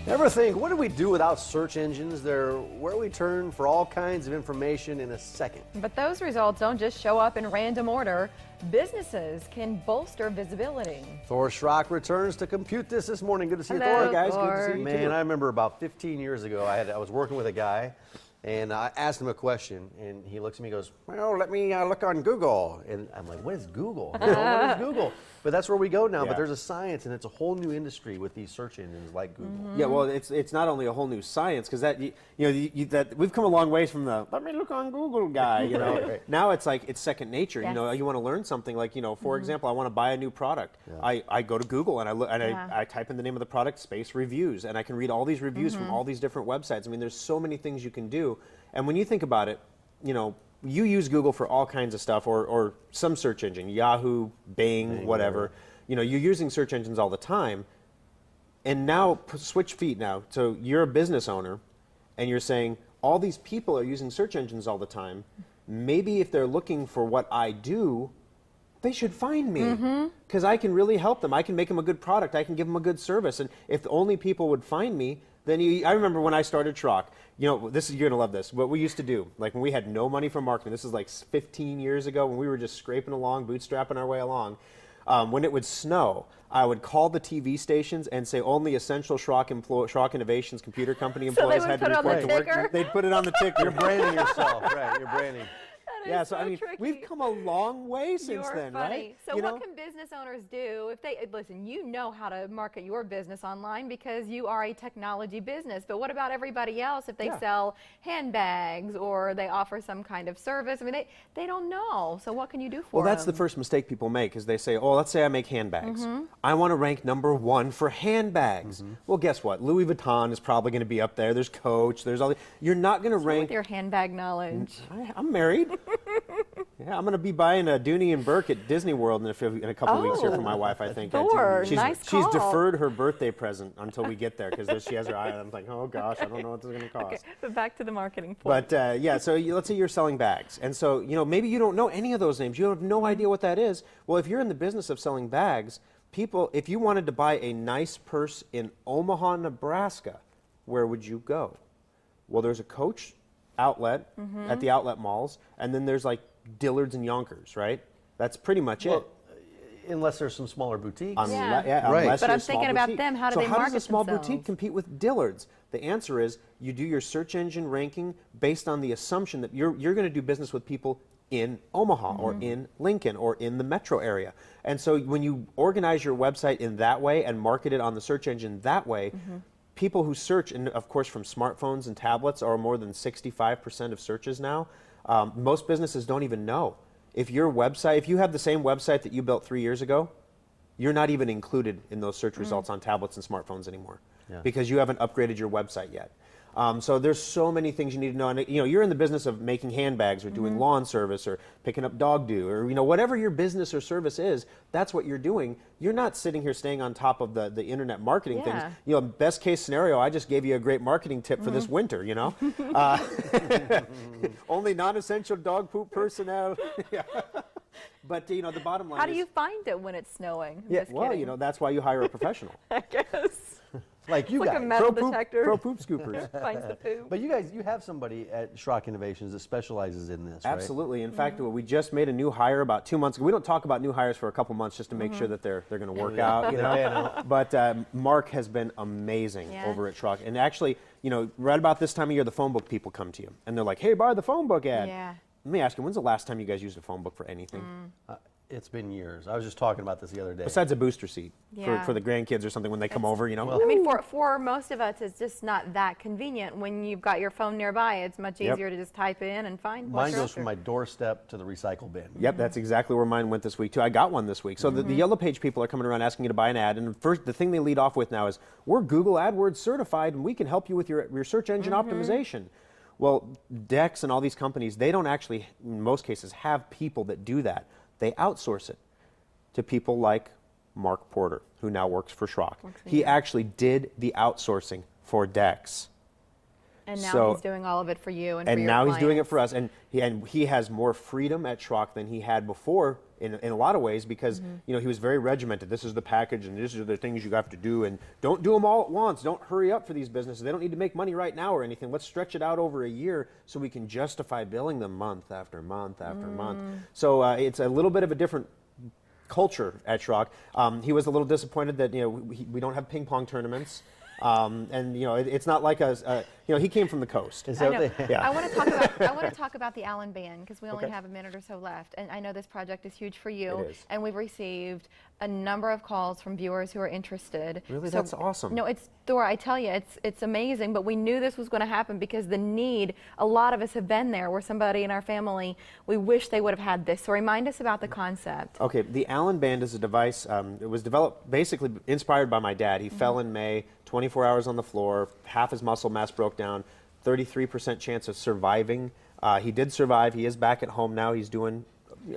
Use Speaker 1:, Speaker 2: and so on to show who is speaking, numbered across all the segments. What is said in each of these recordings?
Speaker 1: Ever think, what do we do without search engines? They're where we turn for all kinds of information in a second.
Speaker 2: But those results don't just show up in random order. Businesses can bolster visibility.
Speaker 1: Thor Schrock returns to compute this morning. Good to see you,
Speaker 2: Hello,
Speaker 1: Thor.
Speaker 3: Guys,
Speaker 2: Thor.
Speaker 3: good to see you.
Speaker 1: Man, I remember about 15 years ago, I was working with a guy, and I asked him a question, and he looks at me and goes, well, let me look on Google. And I'm like, what is Google? What is Google? But that's where we go now.
Speaker 3: Yeah.
Speaker 1: But there's a science, and it's a whole new industry with these search engines like Google.
Speaker 3: Yeah, well, it's not only a whole new science because that that we've come a long ways from the let me look on Google guy. You know,
Speaker 1: Right.
Speaker 3: Now it's like it's second nature.
Speaker 2: Yes.
Speaker 3: You know, you want to learn something like for example, I want to buy a new product.
Speaker 1: Yeah.
Speaker 3: I go to Google and I look and
Speaker 2: Yeah.
Speaker 3: I type in the name of the product, space reviews, and I can read all these reviews from all these different websites. I mean, there's so many things you can do. And when you think about it, you use Google for all kinds of stuff, or some search engine, Yahoo, Bing, whatever.
Speaker 1: right.
Speaker 3: You're using search engines all the time. And now, switch feet now. So you're a business owner, and you're saying, all these people are using search engines all the time. Maybe if they're looking for what I do, they should find me. Because I can really help them. I can make them a good product. I can give them a good service. And if only people would find me, then I remember when I started Schrock, you're going to love this. What we used to do, like when we had no money for marketing, this is like 15 years ago when we were just scraping along, bootstrapping our way along. When it would snow, I would call the TV stations and say only essential Schrock Innovations computer company employees had to report to work. They'd put it on the ticker.
Speaker 1: You're branding yourself, right? You're branding.
Speaker 3: Yeah, so I mean, we've come a long way since then,
Speaker 2: funny.
Speaker 3: right?
Speaker 2: So what can business owners do if they listen? You know how to market your business online because you are a technology business. But what about everybody else if they sell handbags or they offer some kind of service? I mean, they don't know. So what can you do for them?
Speaker 3: Well, that's the first mistake people make is they say, oh, let's say I make handbags. I want to rank #1 for handbags. Well, guess what? Louis Vuitton is probably going to be up there. There's Coach. There's all. You're not going to rank.
Speaker 2: With your handbag knowledge.
Speaker 3: I'm married. Yeah, I'm going to be buying a Dooney and Burke at Disney World in a couple of weeks here for my wife, I think.
Speaker 2: Thor, nice
Speaker 3: She's
Speaker 2: call.
Speaker 3: deferred her birthday present until we get there because she has her eye on it. I'm like, oh gosh, I don't know what this is going to cost.
Speaker 2: Okay, but back to the marketing point.
Speaker 3: But yeah, so let's say you're selling bags. And so, maybe you don't know any of those names. You have no idea what that is. Well, if you're in the business of selling bags, if you wanted to buy a nice purse in Omaha, Nebraska, where would you go? Well, there's a Coach outlet at the outlet malls, and then there's like Dillard's and Yonkers, right? That's pretty much it.
Speaker 1: Unless there's some smaller boutiques.
Speaker 3: Unless
Speaker 2: But
Speaker 3: you're
Speaker 2: I'm
Speaker 3: a small
Speaker 2: thinking about
Speaker 3: boutique.
Speaker 2: them. How do
Speaker 3: so
Speaker 2: they
Speaker 3: how
Speaker 2: market
Speaker 3: does a small
Speaker 2: themselves?
Speaker 3: boutique compete with Dillard's? The answer is you do your search engine ranking based on the assumption that you're going to do business with people in Omaha or in Lincoln or in the metro area. And so when you organize your website in that way and market it on the search engine that way, people who search, and of course from smartphones and tablets are more than 65% of searches now. Most businesses don't even know. If you have the same website that you built 3 years ago, you're not even included in those search results on tablets and smartphones anymore because you haven't upgraded your website yet. So there's so many things you need to know. And you're in the business of making handbags or doing lawn service or picking up dog do or whatever your business or service is, that's what you're doing. You're not sitting here staying on top of the internet marketing things. Best case scenario, I just gave you a great marketing tip for this winter, Only non-essential dog poop personnel. But the bottom line
Speaker 2: How do you find it when it's snowing? I'm just kidding.
Speaker 3: that's why you hire a professional.
Speaker 2: I guess.
Speaker 1: Like you
Speaker 2: It's like
Speaker 1: guys.
Speaker 2: a metal detector.
Speaker 3: Pro poop scoopers.
Speaker 2: Finds the poop.
Speaker 1: But you guys, you have somebody at Schrock Innovations that specializes in this, right?
Speaker 3: Absolutely. In fact, we just made a new hire about 2 months ago. We don't talk about new hires for a couple months just to make sure that they're going to work out. But Mark has been amazing over at Schrock. And actually, right about this time of year, the phone book people come to you. And they're like, hey, buy the phone book ad.
Speaker 2: Yeah.
Speaker 3: Let me ask you, when's the last time you guys used a phone book for anything?
Speaker 1: It's been years. I was just talking about this the other day.
Speaker 3: Besides a booster seat
Speaker 2: Yeah.
Speaker 3: for the grandkids or something when they come over,
Speaker 2: I mean, for most of us, it's just not that convenient. When you've got your phone nearby, it's much easier to just type in and find.
Speaker 1: Mine goes from my doorstep to the recycle bin.
Speaker 3: Yep, that's exactly where mine went this week too. I got one this week. So the Yellow Page people are coming around asking you to buy an ad, and the thing they lead off with now is, we're Google AdWords certified, and we can help you with your search engine optimization. Well, Dex and all these companies, they don't actually, in most cases, have people that do that. They outsource it to people like Mark Porter, who now works for Schrock. He actually did the outsourcing for Dex.
Speaker 2: And now he's doing all of it for you and for your
Speaker 3: now
Speaker 2: clients.
Speaker 3: He's doing it for us, and he has more freedom at Schrock than he had before in a lot of ways because you know he was very regimented. This is the package, and these are the things you have to do, and don't do them all at once. Don't hurry up for these businesses. They don't need to make money right now or anything. Let's stretch it out over a year so we can justify billing them month after month after month. So it's a little bit of a different culture at Schrock. He was a little disappointed that we don't have ping pong tournaments. And it's not like he came from the coast.
Speaker 2: I know. Yeah. I want to talk about the Allen Band because we only have a minute or so left, and I know this project is huge for you.
Speaker 3: It is.
Speaker 2: And we've received a number of calls from viewers who are interested.
Speaker 3: Really, that's awesome.
Speaker 2: No, it's Thor. I tell you, it's amazing. But we knew this was going to happen because the need. A lot of us have been there where somebody in our family, we wish they would have had this. So remind us about the concept.
Speaker 3: Okay, the Allen Band is a device. It was developed basically inspired by my dad. He fell in May. 24 hours on the floor, half his muscle mass broke down, 33% chance of surviving. He did survive. He is back at home now. He's doing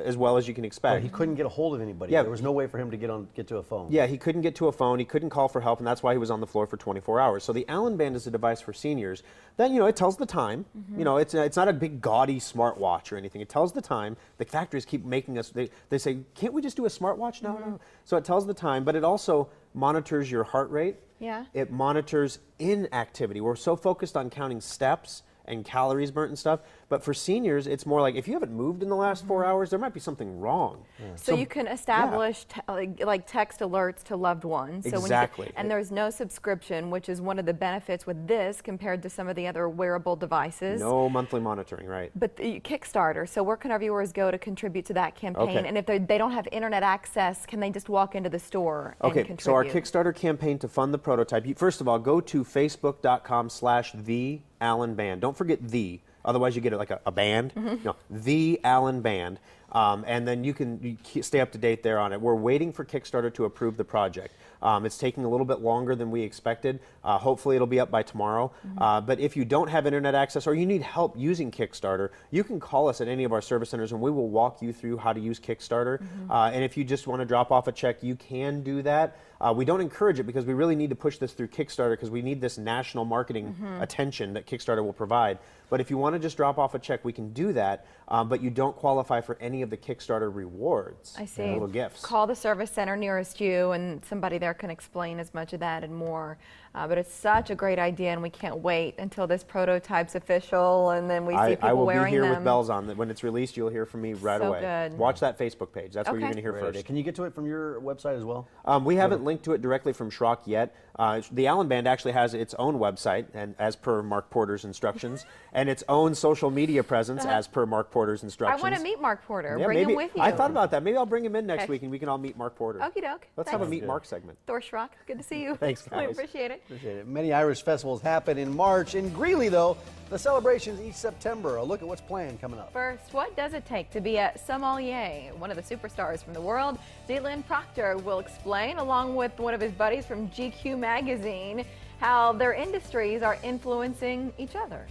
Speaker 3: as well as you can expect.
Speaker 1: But he couldn't get a hold of anybody.
Speaker 3: Yeah.
Speaker 1: There was no way for him to get to a phone.
Speaker 3: Yeah, he couldn't get to a phone. He couldn't call for help, and that's why he was on the floor for 24 hours. So the Allen Band is a device for seniors. Then, it tells the time. It's not a big gaudy smartwatch or anything. It tells the time. The factories keep making us, they say, can't we just do a smartwatch? No. So it tells the time, but it also monitors your heart rate.
Speaker 2: Yeah.
Speaker 3: It monitors inactivity. We're so focused on counting steps and calories burnt and stuff, but for seniors, it's more like if you haven't moved in the last 4 hours, there might be something wrong.
Speaker 2: Yeah. So you can establish like text alerts to loved ones. So
Speaker 3: exactly.
Speaker 2: And there's no subscription, which is one of the benefits with this compared to some of the other wearable devices.
Speaker 3: No monthly monitoring, right?
Speaker 2: But the Kickstarter, so where can our viewers go to contribute to that campaign?
Speaker 3: Okay.
Speaker 2: And if they don't have internet access, can they just walk into the store and contribute?
Speaker 3: So our Kickstarter campaign to fund the prototype, first of all, go to facebook.com/theallenband. Don't forget the, otherwise you get like a band. No, the Allen Band. And then you can stay up to date there on it. We're waiting for Kickstarter to approve the project. It's taking a little bit longer than we expected. Hopefully it'll be up by tomorrow. But if you don't have internet access or you need help using Kickstarter, you can call us at any of our service centers and we will walk you through how to use Kickstarter. And if you just want to drop off a check, you can do that. We don't encourage it because we really need to push this through Kickstarter because we need this national marketing attention that Kickstarter will provide. But if you want to just drop off a check, we can do that. But you don't qualify for any of the Kickstarter rewards.
Speaker 2: I see.
Speaker 3: Little gifts.
Speaker 2: Call the service center nearest you and somebody there can explain as much of that and more. But it's such a great idea and we can't wait until this prototype's official and then we see people wearing them.
Speaker 3: I will be here with bells on. When it's released, you'll hear from me right away.
Speaker 2: Good.
Speaker 3: Watch that Facebook page. That's where you're going to hear first.
Speaker 1: Can you get to it from your website as well?
Speaker 3: We haven't linked to it directly from Schrock yet. The Allen Band actually has its own website, and as per Mark Porter's instructions, and its own social media presence, as per Mark Porter's instructions.
Speaker 2: I want to meet Mark Porter.
Speaker 3: Yeah,
Speaker 2: bring him with you.
Speaker 3: I thought about that. Maybe I'll bring him in next week, and we can all meet Mark Porter.
Speaker 2: Okie doke.
Speaker 3: Let's have a Meet Mark segment.
Speaker 2: Thor Schrock, good to see you.
Speaker 3: Thanks, guys.
Speaker 2: We appreciate it.
Speaker 1: Appreciate it. Many Irish festivals happen in March. In Greeley, though, the celebrations each September. A look at what's planned coming up.
Speaker 2: First, what does it take to be a sommelier? One of the superstars from the world, Dylan Proctor, will explain, along with one of his buddies from GQ magazine, how their industries are influencing each other.